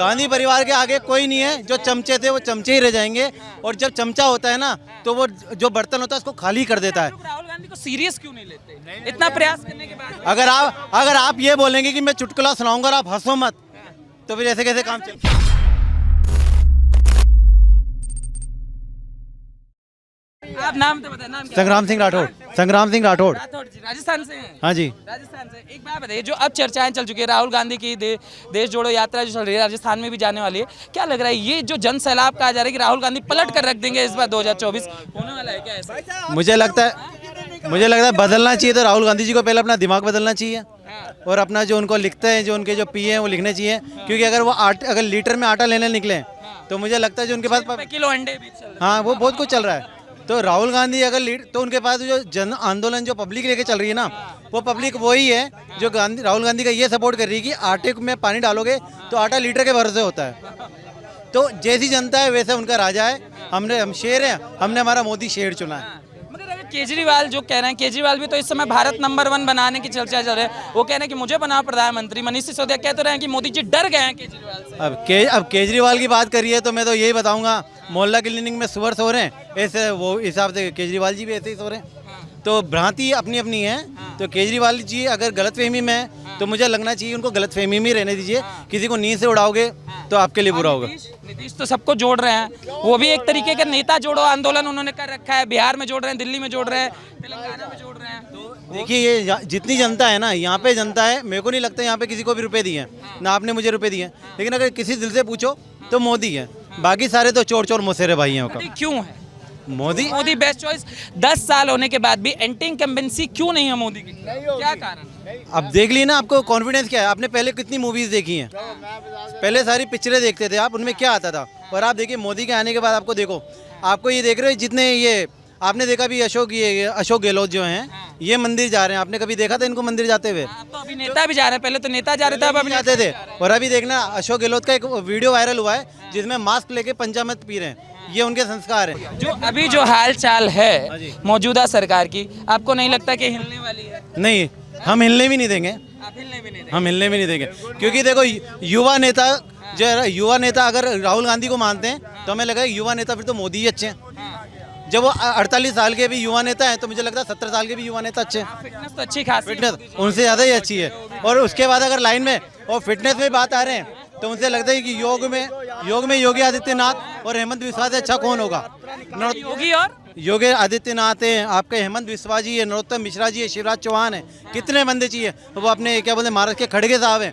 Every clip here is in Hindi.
गांधी परिवार के आगे कोई नहीं है। जो चमचे थे वो चमचे ही रह जाएंगे, और जब चमचा होता है ना तो वो जो बर्तन होता है उसको खाली कर देता है। राहुल गांधी को सीरियस क्यों नहीं लेते इतना प्रयास करने के बाद? अगर आप ये बोलेंगे कि मैं चुटकुला सुनाऊंगा और आप हंसो मत, तो फिर ऐसे कैसे काम चलेगा? आप नाम तो बताएं, नाम क्या? संग्राम सिंह राठौड़। संग्राम सिंह राठौड़। राठौड़ जी, राजस्थान से हैं? हाँ जी। राजस्थान से। एक बात बताइए, जो अब चर्चाएं चल चुकी है राहुल गांधी की देश जोड़ो यात्रा जो चल रही है, राजस्थान में भी जाने वाली है, क्या लग रहा है ये जो जन सैलाब कहा जा रहा है कि राहुल गांधी पलट कर रख देंगे इस बार 2024 होने वाला है क्या ऐसा? मुझे लगता है बदलना चाहिए तो राहुल गांधी जी को पहले अपना दिमाग बदलना चाहिए, और अपना जो उनको लिखते हैं, जो उनके जो पीए हैं वो लिखने चाहिए। क्योंकि अगर लीटर में आटा लेने निकले तो मुझे लगता है जो उनके पास किलो अंडे भी चल रहे हैं। हाँ वो बहुत कुछ चल रहा है। तो राहुल गांधी अगर तो उनके पास जो जन आंदोलन जो पब्लिक लेके चल रही है ना, वो पब्लिक वही है जो राहुल गांधी का ये सपोर्ट कर रही है कि आटे में पानी डालोगे तो आटा लीटर के भरोसे होता है। तो जैसी जनता है वैसे उनका राजा है। हम शेर हैं, हमने हमारा मोदी शेर चुना है। मगर अगर केजरीवाल जो कह रहे हैं, केजरीवाल भी तो इस समय भारत नंबर 1 बनाने की चर्चा चल रही है, वो कह रहे हैं कि मुझे बनाओ प्रधानमंत्री। मनीष सिसोदिया कह तो रहे हैं कि मोदी जी डर गए हैं केजरीवाल से। अब केजरीवाल की बात करिए तो मैं तो यही बताऊंगा, मोहल्ला क्लिनिक में सुअर सो रहे हैं, ऐसे वो हिसाब से केजरीवाल जी भी ऐसे ही सो रहे हैं। तो भ्रांति अपनी अपनी है। तो केजरीवाल जी अगर गलतफहमी में है तो मुझे लगना चाहिए उनको गलतफहमी में रहने दीजिए। किसी को नींद से उड़ाओगे तो आपके लिए बुरा होगा। नीतीश तो सबको जोड़ रहे हैं, वो भी एक तरीके का नेता जोड़ो आंदोलन उन्होंने कर रखा है। बिहार में जोड़ रहे हैं, दिल्ली में जोड़ रहे हैं, तेलंगाना में जोड़ रहे हैं। देखिए ये जितनी जनता है ना, यहाँ पे जनता है, मेरे को नहीं लगता यहाँ पे किसी को भी रुपए दिए हैं ना, आपने मुझे रुपए दिए हैं। लेकिन अगर किसी दिल से पूछो तो मोदी है, बाकी सारे तो चोर चोर मुसेरे भाई हैं। क्यों है मोदी बेस्ट चॉइस? 10 साल होने के बाद भी एंटी इनकम्बेंसी क्यों नहीं है मोदी की? क्या कारण? अब देख ली ना, आपको कॉन्फिडेंस क्या है? आपने पहले कितनी मूवीज देखी हैं? पहले सारी पिक्चरें देखते थे आप, उनमें क्या आता था? और आप देखिए मोदी के आने के बाद आपको देखो, आपको ये देख रहे हो जितने ये आपने देखा भी अशोक गहलोत जो हैं, ये मंदिर जा रहे हैं। आपने कभी देखा था इनको मंदिर जाते हुए? तो अभी नेता भी जा रहे हैं, पहले तो नेता जा रहे थे, अब अभी जाते थे। और अभी देखना अशोक गहलोत का एक वीडियो वायरल हुआ है जिसमें मास्क लेके पंचामृत पी रहे हैं। ये उनके संस्कार हैं। जो अभी जो हाल चाल है मौजूदा सरकार की, आपको नहीं लगता कि हिलने वाली है? नहीं, हम हिलने भी नहीं देंगे। आप हिलने भी नहीं देंगे? हम हिलने भी नहीं देंगे, क्योंकि देखो युवा नेता अगर राहुल गांधी को मानते हैं तो हमें लगा युवा नेता फिर तो मोदी ही अच्छे हैं। जब वो 48 साल के भी युवा नेता हैं तो मुझे लगता है 70 साल के भी युवा नेता अच्छे हैं। फिटनेस तो अच्छी खासी फिटनेस उनसे ज़्यादा ही अच्छी है। और उसके बाद अगर लाइन में और फिटनेस में बात आ रहे हैं तो मुझे लगता है कि योग में योगी आदित्यनाथ और हेमंत बिस्वा से अच्छा कौन होगा? योगी और योगी आदित्यनाथ है, आपके हेमंत बिस्वा जी है, नरोत्तम मिश्रा जी है, शिवराज चौहान है, कितने बंदे चाहिए? वो अपने क्या बोलते महाराष्ट्र के खड़गे साहब हैं।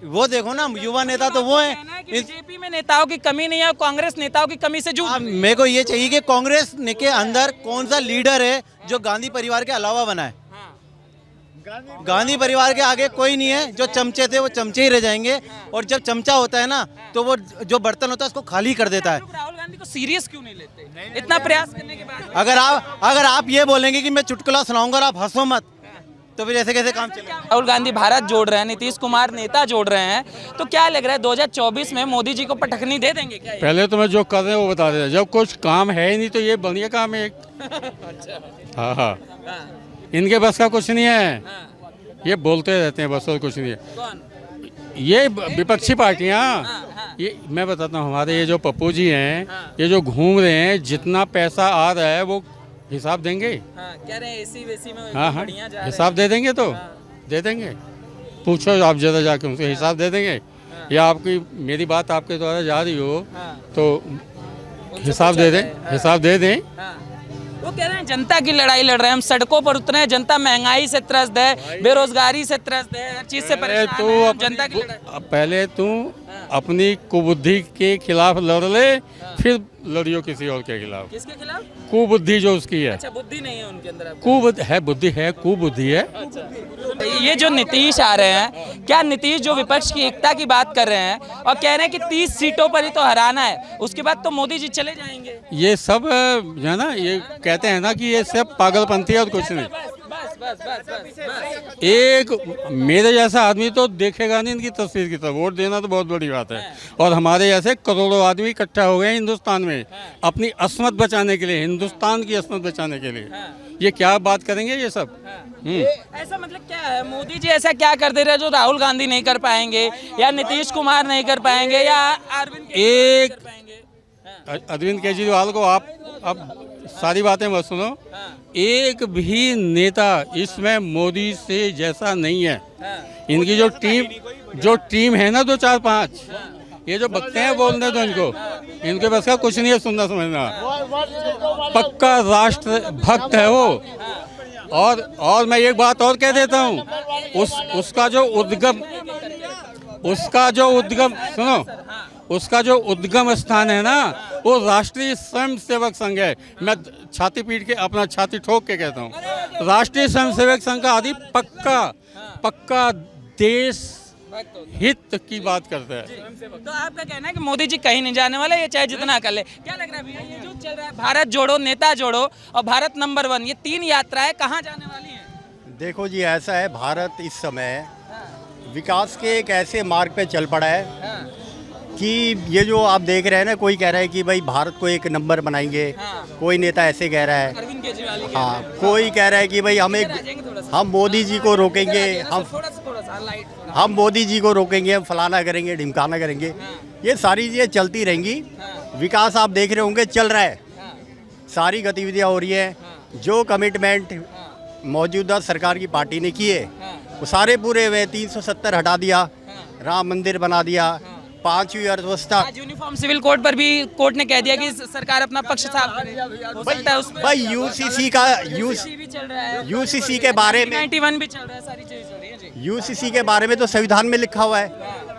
वो देखो ना, युवा नेता तो वो है। बीजेपी में नेताओं की कमी नहीं है, कांग्रेस नेताओं की कमी से जूझ। मेरे को ये चाहिए कि कांग्रेस के अंदर कौन सा लीडर है जो गांधी परिवार के अलावा बना है। गांधी परिवार के आगे कोई नहीं है। जो चमचे थे वो चमचे ही रह जाएंगे, और जब चमचा होता है ना तो वो जो बर्तन होता है उसको खाली कर देता है। राहुल गांधी को सीरियस क्यों नहीं लेते इतना प्रयास करने के बाद? अगर आप ये बोलेंगे कि मैं चुटकुला सुनाऊंगा और आप हंसो मत, तो फिर ऐसे कैसे काम चलेगा? राहुल गांधी भारत जोड़ रहे हैं, नीतीश कुमार नेता जोड़ रहे हैं, तो क्या लग रहा है 2024 में मोदी जी को पटखनी दे देंगे क्या? पहले तो मैं जो कर रहे हैं वो बता देता, जब कुछ काम है ही नहीं तो ये बढ़िया काम है एक। हाँ, इनके बस का कुछ नहीं है, ये बोलते रहते हैं बस, और कुछ नहीं है। कौन? ये विपक्षी पार्टियाँ। ये मैं बताता हूँ, हमारे ये जो पप्पू जी हैं, ये जो घूम रहे हैं, जितना पैसा आ रहा है वो हिसाब देंगे। कह रहे हैं एसी वेसी में हाँ, बढ़िया जा रहे हैं। हिसाब दे देंगे तो दे देंगे। पूछो आप ज़रा जाके उनसे, हिसाब दे देंगे। या आपकी मेरी बात आपके द्वारा जा रही हो तो हिसाब दे दें, हिसाब दे दें। वो कह रहे हैं जनता की लड़ाई लड़ रहे हैं, हम सड़कों पर उतरे हैं, जनता महंगाई से त्रस्त है, बेरोजगारी से त्रस्त है, हर चीज से परेशान है, जनता की लड़ाई। पहले तू अपनी कुबुद्धि के खिलाफ लड़ ले, फिर लड़ियो किसी और के खिलाफ। किसके खिलाफ? कुबुद्धि जो उसकी है। अच्छा, बुद्धि नहीं है उनके अंदर। कुबुद्धि है, बुद्धि है, कुबुद्धि है। ये जो नीतीश आ रहे हैं, क्या नीतीश जो विपक्ष की एकता की बात कर रहे हैं और कह रहे हैं कि 30 सीटों पर ही तो हराना है, उसके बाद तो मोदी जी चले जाएंगे? ये सब जो है ना, ये कहते हैं ना कि ये सब पागलपंथी है और कुछ नहीं। बस। एक मेरे जैसा आदमी तो देखेगा नहीं इनकी तस्वीर की तरफ। वोट देना तो बहुत बड़ी बात है, और हमारे जैसे करोड़ों आदमी इकट्ठा हो गए हिंदुस्तान में अपनी अस्मत बचाने के लिए, हिंदुस्तान की अस्मत बचाने के लिए। ये क्या बात करेंगे ये सब। ऐसा मतलब क्या है, मोदी जी ऐसा क्या कर दे रहे हैं जो राहुल गांधी नहीं कर पाएंगे, या नीतीश कुमार नहीं कर पाएंगे, या अरविंद केजरीवाल नहीं कर पाएंगे? अरविंद केजरीवाल को आप अब सारी बातें मत सुनो, एक भी नेता इसमें मोदी से जैसा नहीं है। इनकी जो टीम है ना 2-4-5, ये जो बकते हैं बोलने दो इनको, इनके बस का कुछ नहीं है सुनना समझना। पक्का राष्ट्र भक्त है वो। और मैं एक बात और कह देता हूँ, उसका जो उद्गम स्थान है ना, वो राष्ट्रीय स्वयं सेवक संघ है। मैं छाती पीट के अपना छाती ठोक के कहता हूँ, राष्ट्रीय स्वयं सेवक संघ का आदि पक्का देश हित की बात करता है। तो आपका कहना है कि मोदी जी कहीं नहीं जाने वाले, ये चाहे जितना कर ले। क्या लग रहा है भैया, ये जो चल रहा है भारत जोड़ो, नेता जोड़ो और भारत नंबर 1, ये 3 यात्राएं कहाँ जाने वाली हैं? देखो जी, ऐसा है, भारत इस समय विकास के एक ऐसे मार्ग पे चल पड़ा है कि ये जो आप देख रहे हैं ना, कोई कह रहा है कि भाई भारत को एक नंबर बनाएंगे, कोई नेता ऐसे कह रहा है, अरविंद केजरीवाल ही हाँ, कोई कह रहा है कि भाई हम मोदी जी को रोकेंगे, हम मोदी जी को रोकेंगे, हम फलाना करेंगे, ढिमकाना करेंगे। ये सारी चीज़ें चलती रहेंगी। विकास आप देख रहे होंगे चल रहा है, सारी गतिविधियाँ हो रही है। जो कमिटमेंट मौजूदा सरकार की पार्टी ने किए वो सारे पूरे हुए। 370 हटा दिया, राम मंदिर बना दिया, 5वीं अर्थव्यवस्था। आज यूनिफॉर्म सिविल कोड पर भी कोर्ट ने कह दिया कि सरकार अपना पक्ष साफ करे। हो सकता है उसमें भाई यूसीसी भी चल रहा है, यूसीसी के बारे में 91 भी चल रहा है, सारी चीजें चल रही है जी। यूसीसी के बारे में तो संविधान में लिखा हुआ है,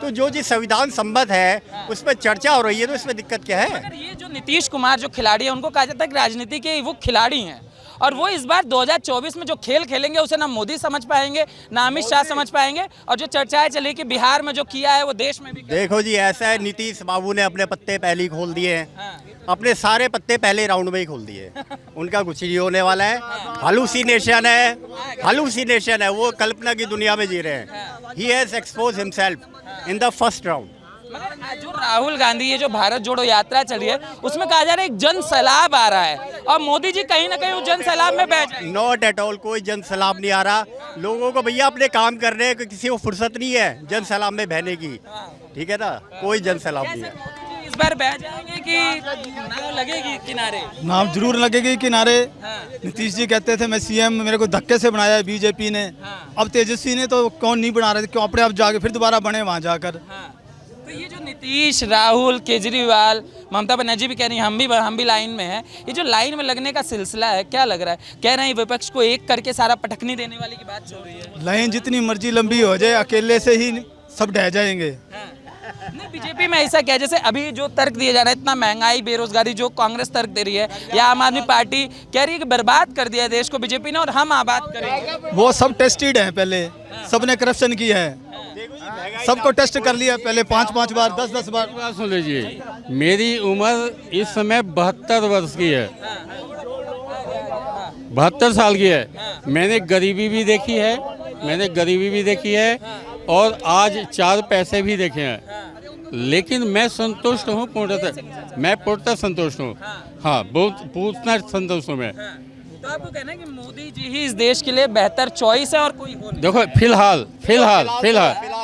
तो जो चीज संविधान संबद्ध है उस पर चर्चा हो रही है, तो इसमें दिक्कत क्या है? मगर ये जो नीतीश कुमार जो खिलाड़ी है, उनको कहा जाता है कि राजनीति के वो खिलाड़ी हैं, और वो इस बार 2024 में जो खेल खेलेंगे उसे ना मोदी समझ पाएंगे, ना अमित शाह समझ पाएंगे, और जो चर्चाएं चली कि बिहार में जो किया है वो देश में भी देखो जी, ऐसा है, नीतीश बाबू ने अपने पत्ते पहले ही खोल दिए हैं, अपने सारे पत्ते पहले राउंड में ही खोल दिए। उनका कुछ नहीं होने वाला है। हालूसिनेशन है, वो कल्पना की दुनिया में जी रहे हैं। He has expose himself in the first round. मगर जो राहुल गांधी ये जो भारत जोड़ो यात्रा चली है, उसमें कहा जा रहा है एक जन सैलाब आ रहा है, और मोदी जी कहीं ना कहीं उस जन सैलाब में बैठ जाएंगे। नॉट एट ऑल, कोई जन सैलाब नहीं आ रहा। लोगों को भैया अपने काम करने हैं, किसी को फुर्सत नहीं है जन सैलाब में बहने की, ठीक है ना? कोई जन सैलाब नहीं है। इस बार बह जाएंगे कि नाव लगेगी किनारे? नाम जरूर लगेगी किनारे। नीतीश जी कहते थे मैं सीएम, मेरे को धक्के से बनाया है बीजेपी ने। अब तेजस्वी ने तो कौन नहीं बना रहे थे, क्यों अपने आप जाके फिर दोबारा बने वहाँ जाकर। तो ये जो नीतीश, राहुल, केजरीवाल, ममता बनर्जी भी कह रही हैं हम भी लाइन में हैं, ये जो लाइन में लगने का सिलसिला है, क्या लग रहा है? कह रहे हैं विपक्ष को एक करके सारा पटकनी देने वाली की बात चल रही है। लाइन जितनी मर्जी लंबी हो जाए, अकेले से ही सब ढह जाएंगे। नहीं, बीजेपी में ऐसा क्या, जैसे अभी जो तर्क दिया जा रहा है, इतना महंगाई, बेरोजगारी, जो कांग्रेस तर्क दे रही है, या आम आदमी पार्टी कह रही है कि बर्बाद कर दिया है देश को बीजेपी ने और हम आबाद करेंगे। वो सब टेस्टेड है, पहले सबने करप्शन किया है, सबको टेस्ट कर लिया पहले 5-5 बार, 10-10 बार। बात सुन लीजिए, मेरी उम्र इस समय 72 वर्ष की है, 72 साल की है। मैंने गरीबी भी देखी है, और आज 4 पैसे भी देखे हैं, लेकिन मैं संतुष्ट हूँ, पूर्णतः संतुष्ट हूँ। हाँ, बहुत पूर्ण संतुष्ट हूँ मैं। तो आपको कहना है कि मोदी जी ही इस देश के लिए बेहतर चॉइस है और कोई हो नहीं? देखो, फिलहाल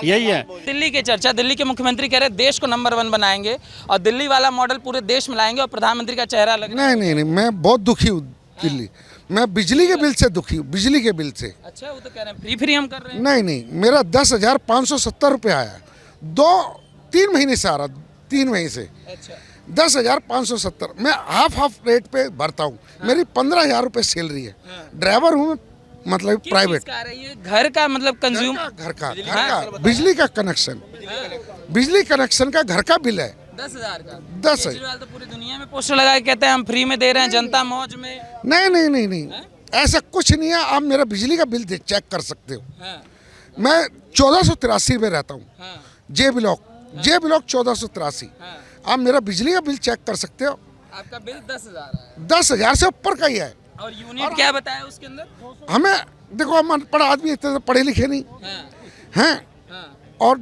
यही है। दिल्ली की चर्चा, दिल्ली के मुख्यमंत्री कह रहे हैं देश को नंबर 1 बनाएंगे और दिल्ली वाला मॉडल पूरे देश में लाएंगे और प्रधानमंत्री का चेहरा लगे। नहीं, मैं बहुत दुखी हूँ दिल्ली। मैं बिजली के बिल से दुखी हूँ, बिजली के बिल से। अच्छा, वो तो कह रहे हैं फ्री हम कर रहे हैं। नहीं, मेरा 10,570 रुपये आया, 2-3 महीने से आ रहा, 3 महीने से। अच्छा, 10,570 मैं हाफ रेट पे भरता हूँ। मेरी 15,000 रुपये सैलरी है। ड्राइवर हूँ, मतलब प्राइवेट। घर का मतलब कंज्यूम, घर का बिजली का कनेक्शन, बिजली कनेक्शन का घर का बिल है 10,000 का। 10 है। केजरीवाल तो पूरी दुनिया में पोस्टर लगा के कहते हैं हम फ्री में दे रहे हैं, जनता मौज में। नहीं, ऐसा कुछ नहीं है। आप मेरा बिजली का बिल चेक कर सकते हो। मैं 1483 में रहता हूँ, जे ब्लॉक 1483। आप मेरा बिजली का बिल चेक कर सकते हो। आपका बिल 10,000 है। 10,000 से ऊपर का ही है। और यूनिट क्या बताया उसके अंदर? हमें देखो, हम अनपढ़ आदमी, इतने पढ़े लिखे नहीं हैं, और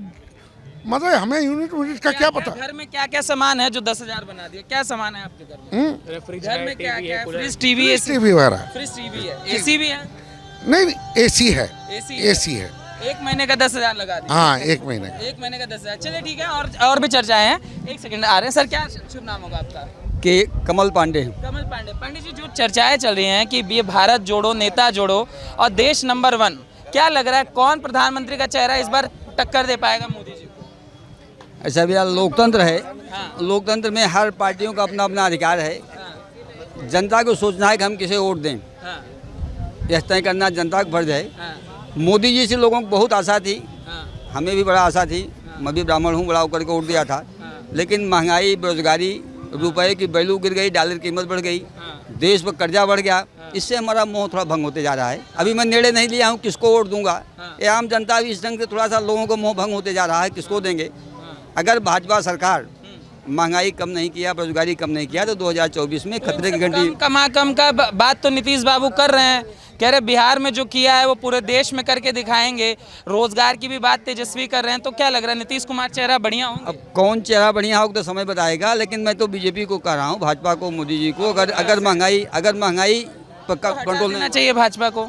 मतलब हमें यूनिट का क्या पता। घर में क्या क्या सामान है जो 10,000 बना दिया? क्या सामान है आपके घर में? घर में क्या क्या है? Fridge, TV, AC? टीवी वगैरह फ्रिज, टीवी है, एसी भी है? नहीं, एसी है, एसी एसी है। एक महीने का 10,000 लगा दिया। हाँ, एक महीने का। एक महीने का 10,000। चलिए ठीक है, और भी चर्चाएं हैं। एक सेकंड आ रहे हैं सर, क्या शुभ नाम होगा आपका? के कमल पांडे। कमल पांडे। पंडित जी, जो चर्चाएं चल रही हैं कि ये भारत जोड़ो, नेता जोड़ो और देश नंबर 1, क्या लग रहा है कौन प्रधानमंत्री का चेहरा इस बार टक्कर दे पाएगा मोदी जी को? ऐसा भैया लोकतंत्र है। हाँ। लोकतंत्र में हर पार्टियों का अपना अपना अधिकार है। हाँ, जनता को सोचना है कि हम किसे वोट दें, हाँ, यह तय करना जनता का फर्ज है। हाँ, मोदी जी से लोगों को बहुत आशा थी, हाँ, हमें भी बड़ा आशा थी। मैं भी ब्राह्मण हूँ, बड़ा होकर के वोट दिया था। हाँ, लेकिन महंगाई, बेरोजगारी, रुपए की वैल्यू गिर गई, डॉलर की कीमत बढ़ गई, हाँ, देश पर कर्जा बढ़ गया। इससे हमारा मोह थोड़ा भंग होते जा रहा है। अभी मैं निर्णय नहीं लिया हूँ किसको वोट दूंगा। हाँ। ये आम जनता भी इस ढंग से थोड़ा सा लोगों को मोह भंग होते जा रहा है, किसको देंगे। अगर भाजपा सरकार महंगाई कम नहीं किया, बेरोजगारी कम नहीं किया, तो 2024 में खतरे की घंटी। कम का बात तो नीतीश बाबू कर रहे हैं। कह रहे बिहार में जो किया है वो पूरे देश में करके दिखाएंगे। रोजगार की भी बात तेजस्वी कर रहे हैं। तो क्या लग रहा है नीतीश कुमार चेहरा बढ़िया होंगे? अब कौन चेहरा बढ़िया होगा तो समय बताएगा, लेकिन मैं तो बीजेपी को कह रहा हूँ, भाजपा को, मोदी जी को। अगर महंगाई पर कंट्रोल नहीं चाहिए भाजपा को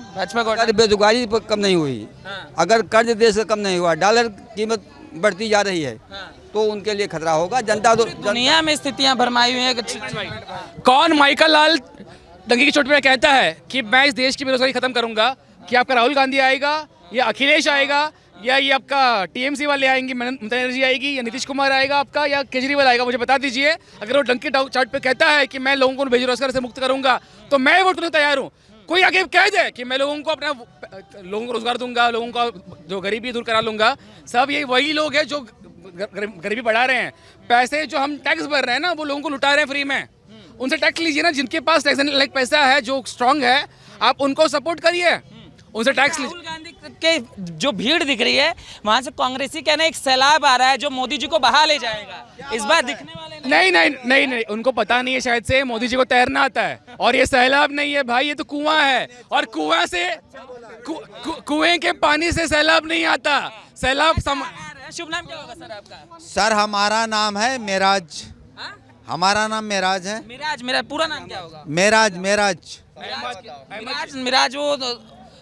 अगर बेरोजगारी पर कम नहीं हुई, हाँ। अगर कर्ज देश का कम नहीं हुआ, डॉलर कीमत बढ़ती जा रही है, हाँ। तो उनके लिए खतरा होगा। जनता तो दुनिया में स्थितियां भरमाई हुई हैं। कौन माइकल लाल डंकी की चोट पे कहता है कि मैं इस देश की बेरोजगारी खत्म करूंगा? कि आपका राहुल गांधी आएगा, या अखिलेश आएगा, या ये आपका टीएमसी वाले आएंगे, ममता बनर्जी आएगी, या नीतीश कुमार आएगा आपका, या केजरीवाल आएगा? मुझे बता दीजिए। अगर वो डंकी चार्ट पे कहता है कि मैं लोगों को बेरोजगार से मुक्त करूंगा, तो मैं वोट करने तैयार हूँ। कोई आगे कह दे कि मैं लोगों को रोजगार दूंगा, लोगों का जो गरीबी दूर करा लूंगा, सब ये वही लोग हैं जो गरीबी बढ़ा रहे हैं। पैसे जो हम टैक्स भर रहे हैं ना, वो लोगों को लुटा रहे हैं फ्री में। उनसे टैक्स लीजिए ना, जिनके पास टैक्स लाइक पैसा है, जो स्ट्रांग है, आप उनको सपोर्ट करिए, उनसे टैक्स लीजिए। राहुल गांधी के जो भीड़ दिख रही है वहां से कांग्रेसी कहना एक सैलाब आ रहा है जो मोदी जी को बहा ले जाएगा। इस बार दिखने वाले नहीं, उनको पता नहीं है शायद से मोदी जी को तैरना आता है। और ये सैलाब नहीं है भाई, ये तो कुआं है। और कुआं से कुएं के पानी से सैलाब नहीं आता। सैलाब शुभ नाम क्या होगा सर आपका? सर हमारा नाम है मेराज। हाँ? हमारा नाम मेराज है। मेरा पूरा नाम क्या होगा? मेराज। मिराज वो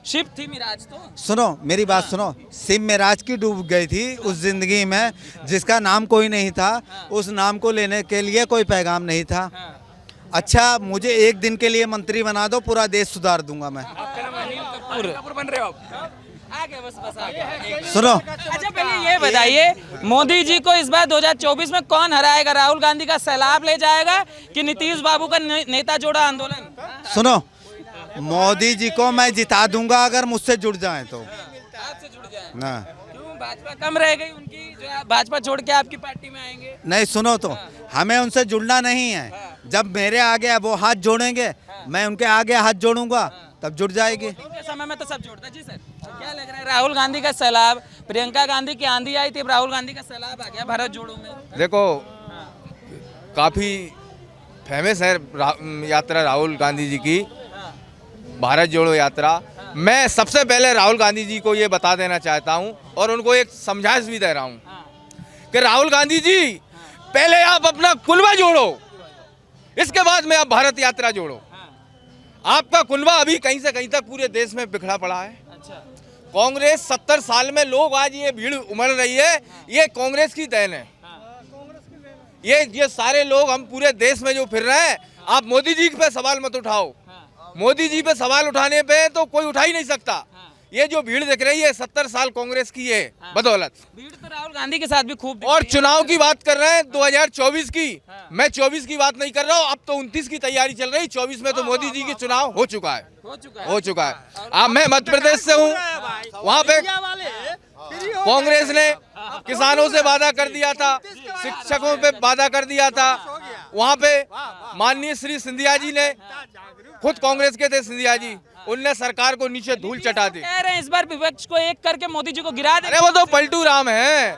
शिप थी मिराज। तो सुनो मेरी बात सुनो, सिम मेराज की डूब गई थी उस जिंदगी में जिसका नाम कोई नहीं था। उस नाम को लेने के लिए कोई पैगाम नहीं था। अच्छा, मुझे एक दिन के लिए मंत्री बना दो, पूरा देश सुधार दूंगा मैं। कपूर बन रहे हो आप? आ गया, बस आ गया। सुनो, अच्छा पहले ये बताइए, मोदी जी को इस बार 2024 में कौन हराएगा? राहुल गांधी का सैलाब ले जाएगा कि नीतीश बाबू का नेता जोड़ा आंदोलन? सुनो, मोदी जी को मैं जिता दूंगा अगर मुझसे जुड़ जाएं तो। आपसे जुड़ जाए ना, क्यों? भाजपा कम रह गई उनकी, जो आप भाजपा छोड़ के आपकी पार्टी में आएंगे? नहीं सुनो, तो हमें उनसे जुड़ना नहीं है। जब मेरे आगे वो हाथ जोड़ेंगे, मैं उनके आगे हाथ जोड़ूंगा, तब जुड़ जाएगी। के समय में तो सब जोड़ता है। जी सर, क्या लग रहा है? राहुल गांधी का सैलाब, प्रियंका गांधी की आंधी आई थी, अब राहुल गांधी का सैलाब आ गया भारत जोड़ो में। देखो, काफ़ी फेमस है यात्रा राहुल गांधी जी की, भारत जोड़ो यात्रा। मैं सबसे पहले राहुल गांधी जी को ये बता देना चाहता हूँ और उनको एक समझाइश भी दे रहा हूँ कि राहुल गांधी जी, पहले आप अपना कुनबा जोड़ो, इसके बाद में आप भारत यात्रा जोड़ो। आपका कुनबा अभी कहीं से कहीं तक पूरे देश में बिखरा पड़ा है। कांग्रेस 70 साल में लोग आज ये भीड़ उमड़ रही है, ये कांग्रेस की देन है। ये सारे लोग हम पूरे देश में जो फिर रहे हैं, आप मोदी जी पे सवाल मत उठाओ। मोदी जी पे सवाल उठाने पे तो कोई उठा ही नहीं सकता। ये जो भीड़ दिख रही है 70 साल कांग्रेस की है बदौलत। भीड़ तो राहुल गांधी के साथ भी खूब और चुनाव की बात कर रहे हैं 2024 की, मैं 24 की बात नहीं कर रहा हूँ। अब तो 29 की तैयारी चल रही, 24 में तो मोदी जी की चुनाव हो चुका है। अब मैं मध्य प्रदेश से हूँ, वहाँ पे कांग्रेस ने किसानों से वादा कर दिया था, शिक्षकों पे वादा कर दिया था। वहाँ पे माननीय श्री सिंधिया जी ने, खुद कांग्रेस के थे सिंधिया जी, उनने सरकार को नीचे धूल चटा दी। कह रहे हैं इस बार विपक्ष को एक करके मोदी जी को गिरा दे। अरे वो तो पलटू राम है,